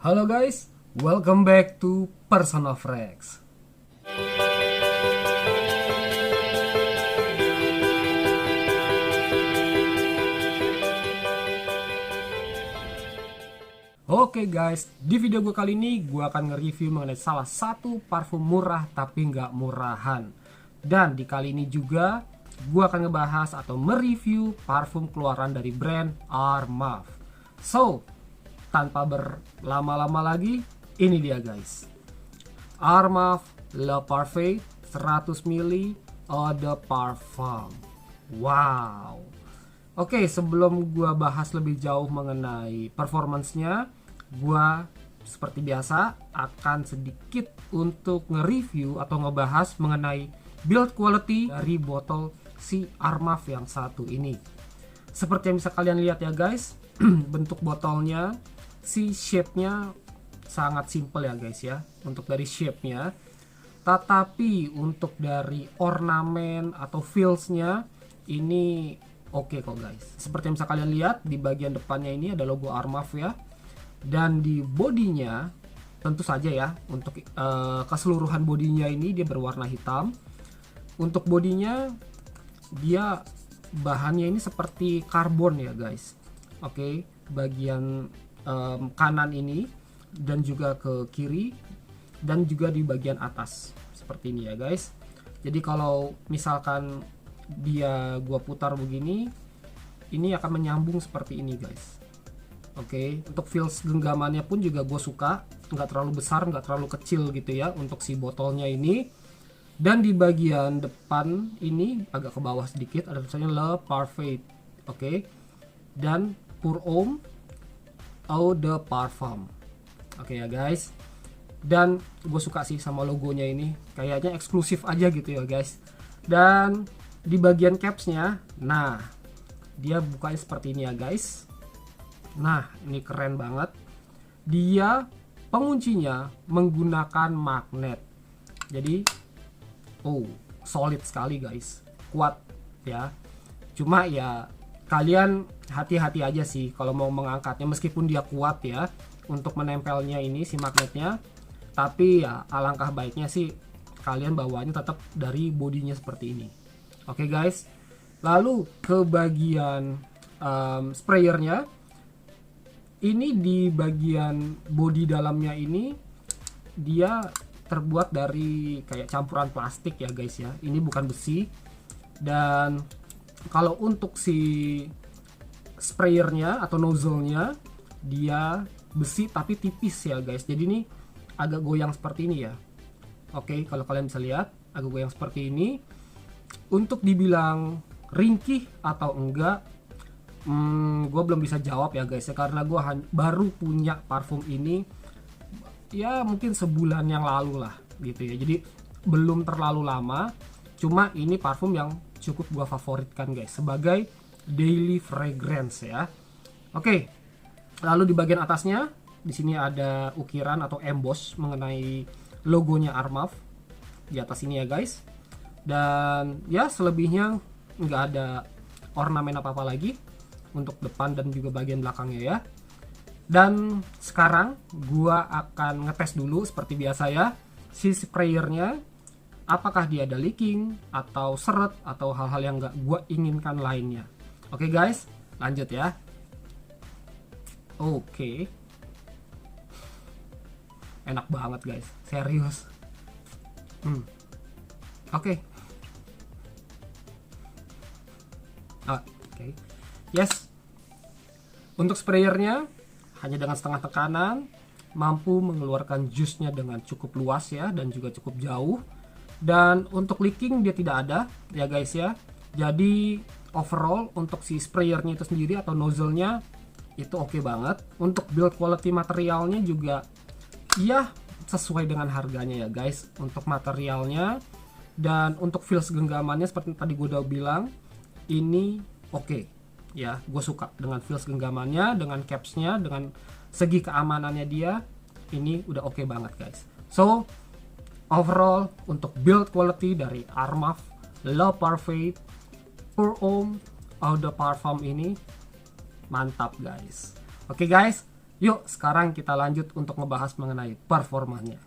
Halo guys, welcome back to Person of Rex. Oke guys, di video gue kali ini gue akan nge-review mengenai salah satu parfum murah tapi nggak murahan. Dan di kali ini juga gue akan ngebahas atau mereview parfum keluaran dari brand Armaf. So, tanpa berlama-lama lagi, ini dia guys, Armaf Le Parfait 100 ml Eau de Parfum. Wow. Oke, sebelum gua bahas lebih jauh mengenai performance-nya, gua seperti biasa akan sedikit untuk nge-review atau ngebahas mengenai build quality dari botol si Armaf yang satu ini. Seperti yang bisa kalian lihat ya guys, bentuk botolnya, si shape-nya sangat simple ya guys ya, untuk dari shape-nya. Tetapi untuk dari ornamen atau feels-nya ini oke kok guys. Seperti yang bisa kalian lihat, di bagian depannya ini ada logo Armaf ya. Dan di bodinya tentu saja ya, untuk keseluruhan bodinya ini dia berwarna hitam. Untuk bodinya dia bahannya ini seperti karbon ya guys. Oke, bagian kanan ini dan juga ke kiri dan juga di bagian atas seperti ini ya guys. Jadi kalau misalkan gua putar begini, ini akan menyambung seperti ini guys. Oke, untuk feels genggamannya pun juga gue suka, nggak terlalu besar nggak terlalu kecil gitu ya untuk si botolnya ini. Dan di bagian depan ini agak ke bawah sedikit ada tulisannya Le Parfait. Oke, dan Pour Homme Eau de Parfum. Oke ya guys, dan gue suka sih sama logonya ini, kayaknya eksklusif aja gitu ya guys. Dan di bagian capsnya, nah dia bukanya seperti ini ya guys. Nah ini keren banget, dia penguncinya menggunakan magnet. Jadi solid sekali guys, kuat ya. Cuma ya kalian hati-hati aja sih kalau mau mengangkatnya, meskipun dia kuat ya untuk menempelnya ini si magnetnya. Tapi ya alangkah baiknya sih kalian bawanya tetap dari bodinya seperti ini. Oke guys, lalu ke bagian sprayernya, ini di bagian body dalamnya ini dia terbuat dari kayak campuran plastik ya guys ya, ini bukan besi. Dan kalau untuk si sprayernya atau nozzle-nya dia besi tapi tipis ya guys, jadi ini agak goyang seperti ini ya. Oke, kalau kalian bisa lihat agak goyang seperti ini. Untuk dibilang ringkih atau enggak, gue belum bisa jawab ya guys ya, karena gue baru punya parfum ini ya mungkin sebulan yang lalu lah gitu ya, jadi belum terlalu lama. Cuma ini parfum yang cukup gue favoritkan guys sebagai daily fragrance ya. Oke, lalu di bagian atasnya di sini ada ukiran atau emboss mengenai logonya Armaf di atas ini ya guys. Dan ya selebihnya nggak ada ornamen apa-apa lagi untuk depan dan juga bagian belakangnya ya. Dan sekarang gua akan ngetes dulu seperti biasa ya, si sprayernya apakah dia ada leaking atau seret atau hal-hal yang nggak gua inginkan lainnya. Oke guys, lanjut ya. Oke, enak banget guys, serius. Oke. Yes. Untuk sprayernya hanya dengan setengah tekanan mampu mengeluarkan jusnya dengan cukup luas ya, dan juga cukup jauh. Dan untuk leaking dia tidak ada ya guys ya. Jadi overall untuk si sprayernya itu sendiri atau nozzle-nya itu oke banget. Untuk build quality materialnya juga ya sesuai dengan harganya ya guys untuk materialnya. Dan untuk feels genggamannya seperti tadi gue udah bilang, ini oke ya, gue suka dengan feels genggamannya, dengan capsnya, dengan segi keamanannya dia, ini udah oke banget guys. So overall untuk build quality dari Armaf Le Parfait Pour Homme Eau de Parfum ini mantap guys. Oke guys, Yuk sekarang kita lanjut untuk ngebahas mengenai performanya.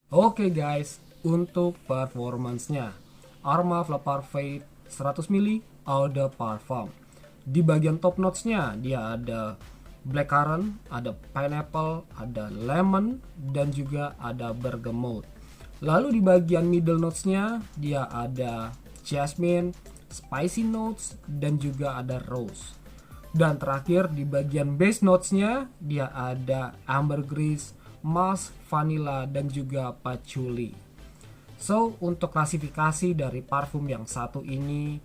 Oke guys, untuk performance-nya Arma of Le Parfait 100 ml Eau de Parfum. Di bagian top notes-nya dia ada blackcurrant, ada pineapple, ada lemon, dan juga ada bergamot. Lalu di bagian middle notes-nya dia ada jasmine, spicy notes, dan juga ada rose. Dan terakhir di bagian base notes-nya dia ada ambergris, musk, vanilla, dan juga patchouli. So, untuk klasifikasi dari parfum yang satu ini,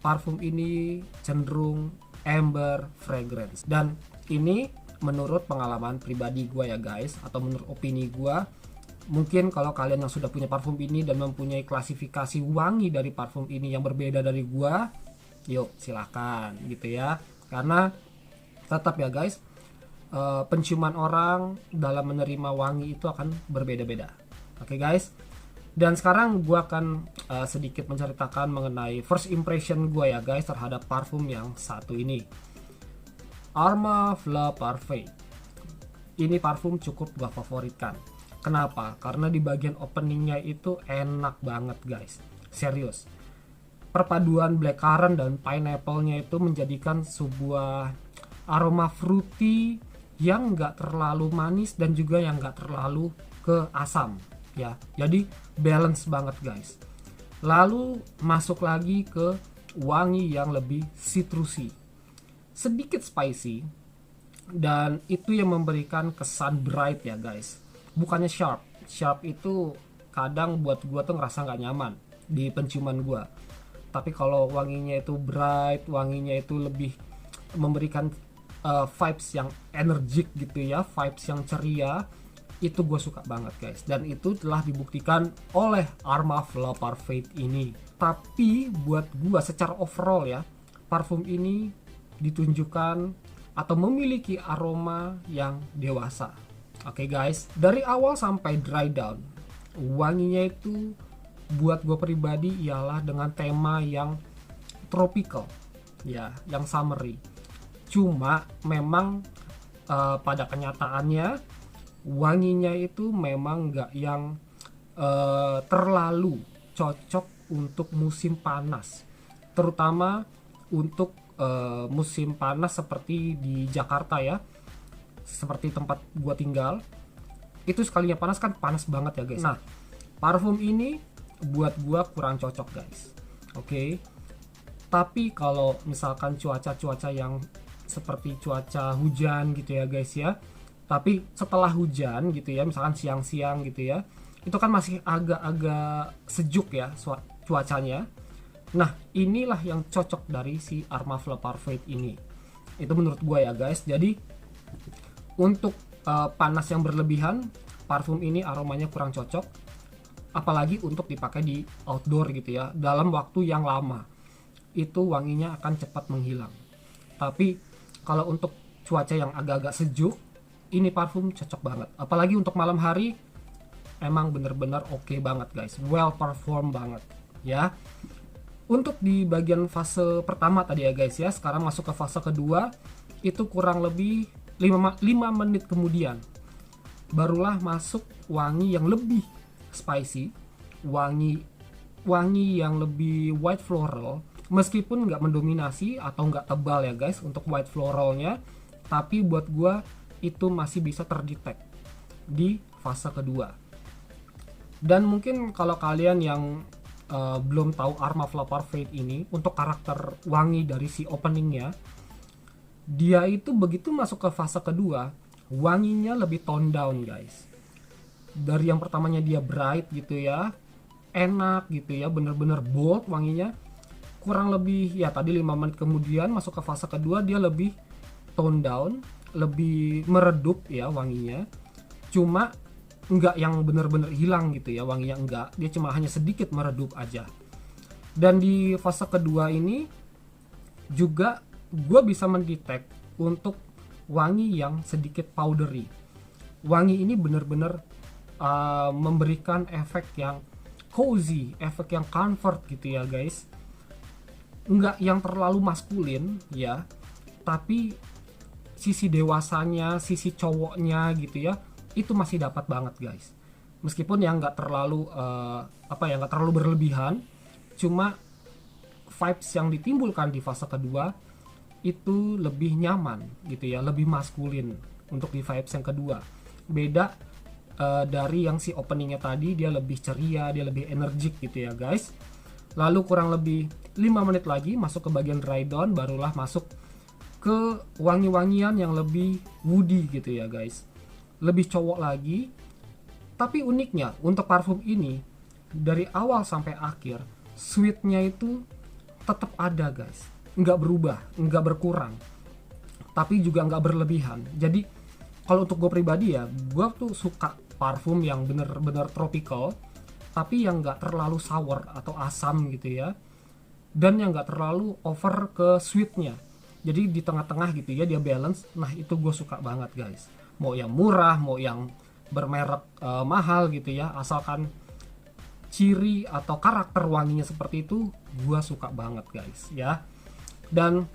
parfum ini cenderung amber fragrance. Dan ini menurut pengalaman pribadi gue ya guys, atau menurut opini gue. Mungkin kalau kalian yang sudah punya parfum ini dan mempunyai klasifikasi wangi dari parfum ini yang berbeda dari gue, yuk silakan gitu ya. Karena tetap ya guys, penciuman orang dalam menerima wangi itu akan berbeda-beda. Oke guys. Dan sekarang gue akan sedikit menceritakan mengenai first impression gue ya guys terhadap parfum yang satu ini. Arma of Le Parfait. Ini parfum cukup gue favoritkan. Kenapa? Karena di bagian openingnya itu enak banget guys. Serius. Perpaduan blackcurrant dan pineapple-nya itu menjadikan sebuah aroma fruity yang nggak terlalu manis dan juga yang nggak terlalu ke asam ya, jadi balance banget guys. Lalu masuk lagi ke wangi yang lebih citrusy, sedikit spicy, dan itu yang memberikan kesan bright ya guys, bukannya sharp. Sharp itu kadang buat gua tuh ngerasa nggak nyaman di penciuman gua, tapi kalau wanginya itu bright, wanginya itu lebih memberikan vibes yang energik gitu ya, vibes yang ceria, itu gue suka banget guys. Dan itu telah dibuktikan oleh Arma of Le Parfait ini. Tapi buat gue secara overall ya, parfum ini ditunjukkan atau memiliki aroma yang dewasa. Oke guys, dari awal sampai dry down, wanginya itu buat gue pribadi ialah dengan tema yang tropical ya, yang summery. Cuma memang pada kenyataannya wanginya itu memang nggak yang terlalu cocok untuk musim panas, terutama untuk musim panas seperti di Jakarta ya, seperti tempat gua tinggal. Itu sekalinya panas kan panas banget ya guys. Nah, parfum ini buat gua kurang cocok guys. Oke. Tapi kalau misalkan cuaca yang seperti cuaca hujan gitu ya guys ya, tapi setelah hujan gitu ya, misalkan siang-siang gitu ya, itu kan masih agak-agak sejuk ya cuacanya. Nah, inilah yang cocok dari si Arma of Le Parfait ini. Itu menurut gue ya guys. Jadi untuk panas yang berlebihan, parfum ini aromanya kurang cocok, apalagi untuk dipakai di outdoor gitu ya, dalam waktu yang lama itu wanginya akan cepat menghilang. Tapi kalau untuk cuaca yang agak-agak sejuk, ini parfum cocok banget. Apalagi untuk malam hari, emang bener-bener oke banget guys. Well perform banget ya. Untuk di bagian fase pertama tadi ya guys ya, sekarang masuk ke fase kedua, itu kurang lebih 5 menit kemudian barulah masuk wangi yang lebih spicy, wangi yang lebih white floral. Meskipun nggak mendominasi atau nggak tebal ya guys untuk white floralnya, tapi buat gua itu masih bisa terdetek di fase kedua. Dan mungkin kalau kalian yang belum tahu Arma of Le Parfait ini, untuk karakter wangi dari si openingnya, dia itu begitu masuk ke fase kedua, wanginya lebih tone down guys. Dari yang pertamanya dia bright gitu ya, enak gitu ya, bener-bener bold wanginya. Kurang lebih ya tadi 5 menit kemudian masuk ke fase kedua, dia lebih tone down, lebih meredup ya wanginya. Cuma enggak yang bener-bener hilang gitu ya wanginya, enggak, dia cuma hanya sedikit meredup aja. Dan di fase kedua ini juga gue bisa mendetek untuk wangi yang sedikit powdery. Wangi ini bener-bener memberikan efek yang cozy, efek yang comfort gitu ya guys. Nggak yang terlalu maskulin ya, tapi sisi dewasanya, sisi cowoknya gitu ya, itu masih dapat banget guys. Meskipun yang nggak terlalu nggak terlalu berlebihan, cuma vibes yang ditimbulkan di fase kedua itu lebih nyaman gitu ya, lebih maskulin untuk di vibes yang kedua. Beda dari yang si openingnya tadi, dia lebih ceria, dia lebih energik gitu ya guys. Lalu kurang lebih 5 menit lagi masuk ke bagian dry down, barulah masuk ke wangi-wangian yang lebih woody gitu ya guys, lebih cowok lagi. Tapi uniknya untuk parfum ini, dari awal sampai akhir sweetnya itu tetap ada guys, nggak berubah, nggak berkurang, tapi juga nggak berlebihan. Jadi kalau untuk gue pribadi ya, gue tuh suka parfum yang bener-bener tropical, tapi yang nggak terlalu sour atau asam gitu ya, dan yang nggak terlalu over ke sweetnya. Jadi di tengah-tengah gitu ya, dia balance. Nah itu gue suka banget guys. Mau yang murah, mau yang bermerek mahal gitu ya, asalkan ciri atau karakter wanginya seperti itu, gue suka banget guys ya. Dan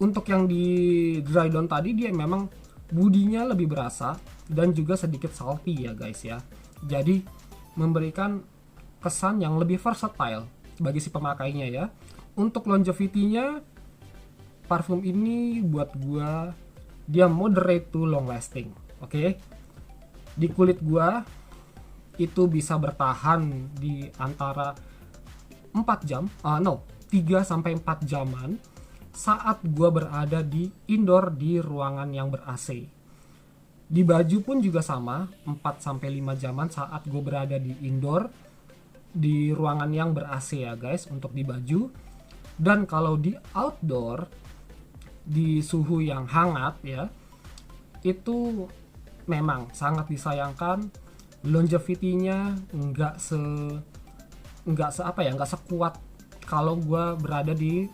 untuk yang di dry down tadi, dia memang budinya lebih berasa dan juga sedikit salty ya guys ya. Jadi memberikan kesan yang lebih versatile bagi si pemakainya ya. Untuk longevity-nya, parfum ini buat gua dia moderate to long lasting. Oke. Di kulit gua itu bisa bertahan di antara 4 jam, 3 sampai 4 jaman saat gua berada di indoor di ruangan yang ber-AC. Di baju pun juga sama, 4 sampai 5 jaman saat gua berada di indoor di ruangan yang ber-AC ya guys, untuk di baju. Dan kalau di outdoor di suhu yang hangat ya, itu memang sangat disayangkan longevity-nya nggak sekuat kalau gue berada di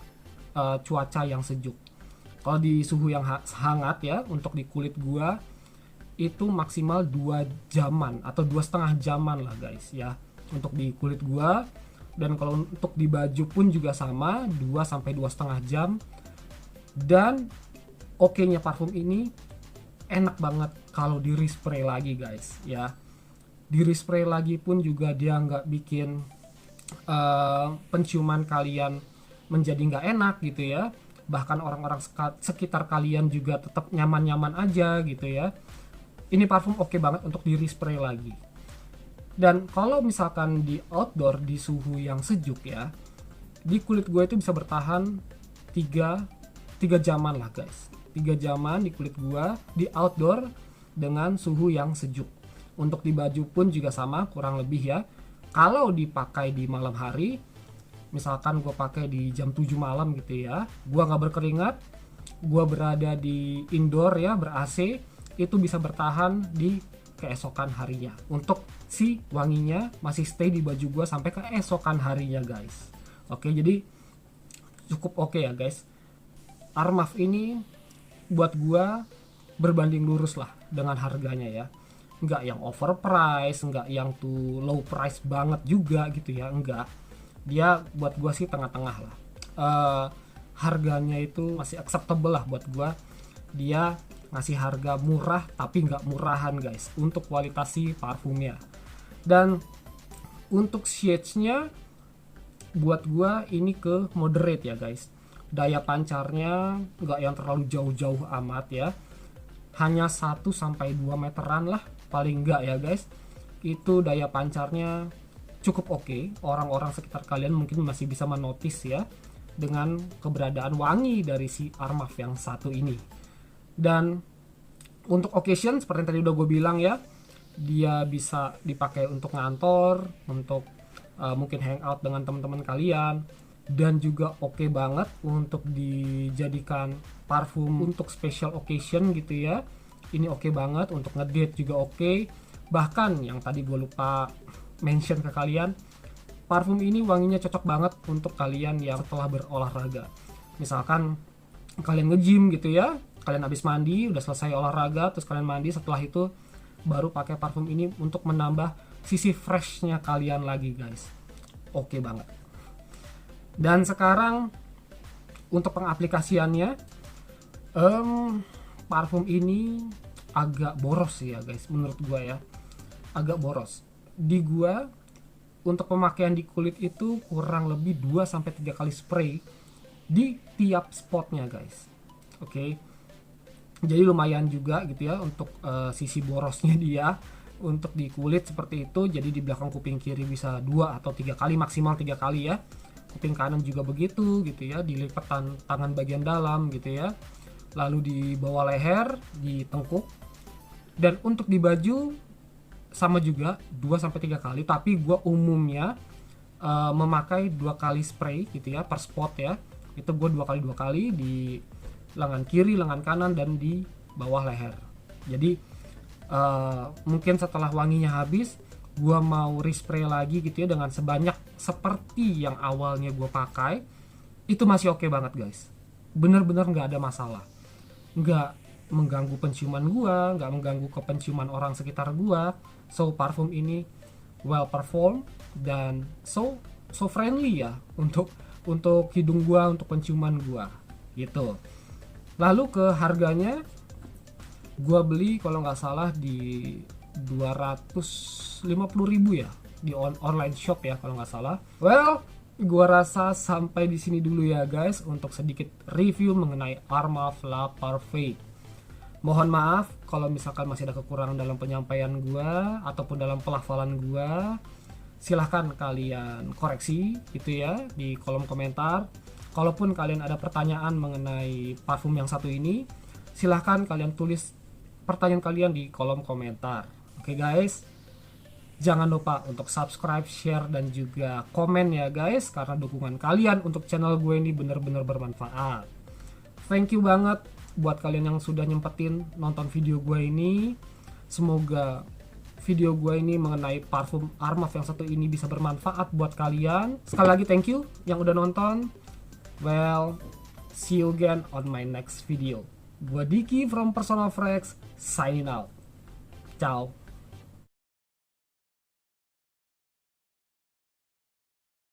cuaca yang sejuk. Kalau di suhu yang hangat ya, untuk di kulit gue itu maksimal 2 jaman atau 2,5 jaman lah guys ya, untuk di kulit gue. Dan kalau untuk di baju pun juga sama, 2 sampai 2,5 jam. Dan oke-nya parfum ini enak banget kalau di respray lagi guys ya. Di respray lagi pun juga dia nggak bikin penciuman kalian menjadi nggak enak gitu ya. Bahkan orang-orang sekitar kalian juga tetap nyaman-nyaman aja gitu ya. Ini parfum oke banget untuk di respray lagi. Dan kalau misalkan di outdoor di suhu yang sejuk ya, di kulit gue itu bisa bertahan 3 jaman lah guys. 3 jaman di kulit gua di outdoor dengan suhu yang sejuk. Untuk di baju pun juga sama kurang lebih ya. Kalau dipakai di malam hari, misalkan gua pakai di jam 7 malam gitu ya, gua nggak berkeringat, gua berada di indoor ya ber-AC, itu bisa bertahan di keesokan harinya. Untuk si wanginya masih stay di baju gua sampai keesokan harinya guys. Oke, jadi cukup oke ya guys. Armaf ini buat gua berbanding lurus lah dengan harganya ya. Nggak yang overprice, nggak yang tuh low price banget juga gitu ya, enggak. Dia buat gua sih tengah-tengah lah. Harganya itu masih acceptable lah buat gua. Dia ngasih harga murah tapi nggak murahan guys untuk kualitas si parfumnya. Dan untuk shades-nya buat gua ini ke moderate ya guys. Daya pancarnya nggak yang terlalu jauh-jauh amat ya, hanya 1 sampai 2 meteran lah paling nggak ya guys. Itu daya pancarnya cukup oke. Orang-orang sekitar kalian mungkin masih bisa menotis ya dengan keberadaan wangi dari si Armaf yang satu ini. Dan untuk occasion seperti yang tadi udah gue bilang ya, dia bisa dipakai untuk ngantor, untuk mungkin hangout dengan teman-teman kalian. Dan juga oke banget untuk dijadikan parfum untuk special occasion gitu ya. Ini oke banget untuk ngedate juga oke. Bahkan yang tadi gue lupa mention ke kalian, parfum ini wanginya cocok banget untuk kalian yang setelah berolahraga. Misalkan kalian nge-gym gitu ya, kalian habis mandi, udah selesai olahraga, terus kalian mandi, setelah itu baru pakai parfum ini untuk menambah sisi freshnya kalian lagi guys. Oke banget. Dan sekarang untuk pengaplikasiannya, parfum ini agak boros sih ya guys, menurut gua ya, agak boros. Di gua untuk pemakaian di kulit itu kurang lebih 2-3 kali spray di tiap spotnya guys. Oke. Jadi lumayan juga gitu ya untuk sisi borosnya dia untuk di kulit seperti itu. Jadi di belakang kuping kiri bisa 2 atau 3 kali, maksimal 3 kali ya. Kuping kanan juga begitu gitu ya, di lipatan tangan bagian dalam gitu ya. Lalu di bawah leher, di tengkuk. Dan untuk di baju sama juga 2-3 kali, tapi gua umumnya memakai 2 kali spray gitu ya per spot ya. Itu gua 2 kali di lengan kiri, lengan kanan, dan di bawah leher. Jadi mungkin setelah wanginya habis, gua mau respray lagi gitu ya dengan sebanyak seperti yang awalnya gua pakai. Itu masih oke banget guys, bener-bener nggak ada masalah, nggak mengganggu penciuman gua, nggak mengganggu ke penciuman orang sekitar gua. So parfum ini well perform dan so friendly ya untuk hidung gua, untuk penciuman gua gitu. Lalu ke harganya, gua beli kalau nggak salah di 250.000 ya di online shop ya kalau nggak salah. Well, gua rasa sampai di sini dulu ya guys untuk sedikit review mengenai Armaf La Parfait. Mohon maaf kalau misalkan masih ada kekurangan dalam penyampaian gua ataupun dalam pelafalan gua. Silahkan kalian koreksi gitu ya di kolom komentar. Kalaupun kalian ada pertanyaan mengenai parfum yang satu ini, silahkan kalian tulis pertanyaan kalian di kolom komentar. Oke guys, jangan lupa untuk subscribe, share, dan juga komen ya guys, karena dukungan kalian untuk channel gue ini bener-bener bermanfaat. Thank you banget buat kalian yang sudah nyempetin nonton video gue ini. Semoga video gue ini mengenai parfum Armaf yang satu ini bisa bermanfaat buat kalian. Sekali lagi thank you yang udah nonton. Well, see you again on my next video. Gua Diki from Personal Frex, signing out. Ciao.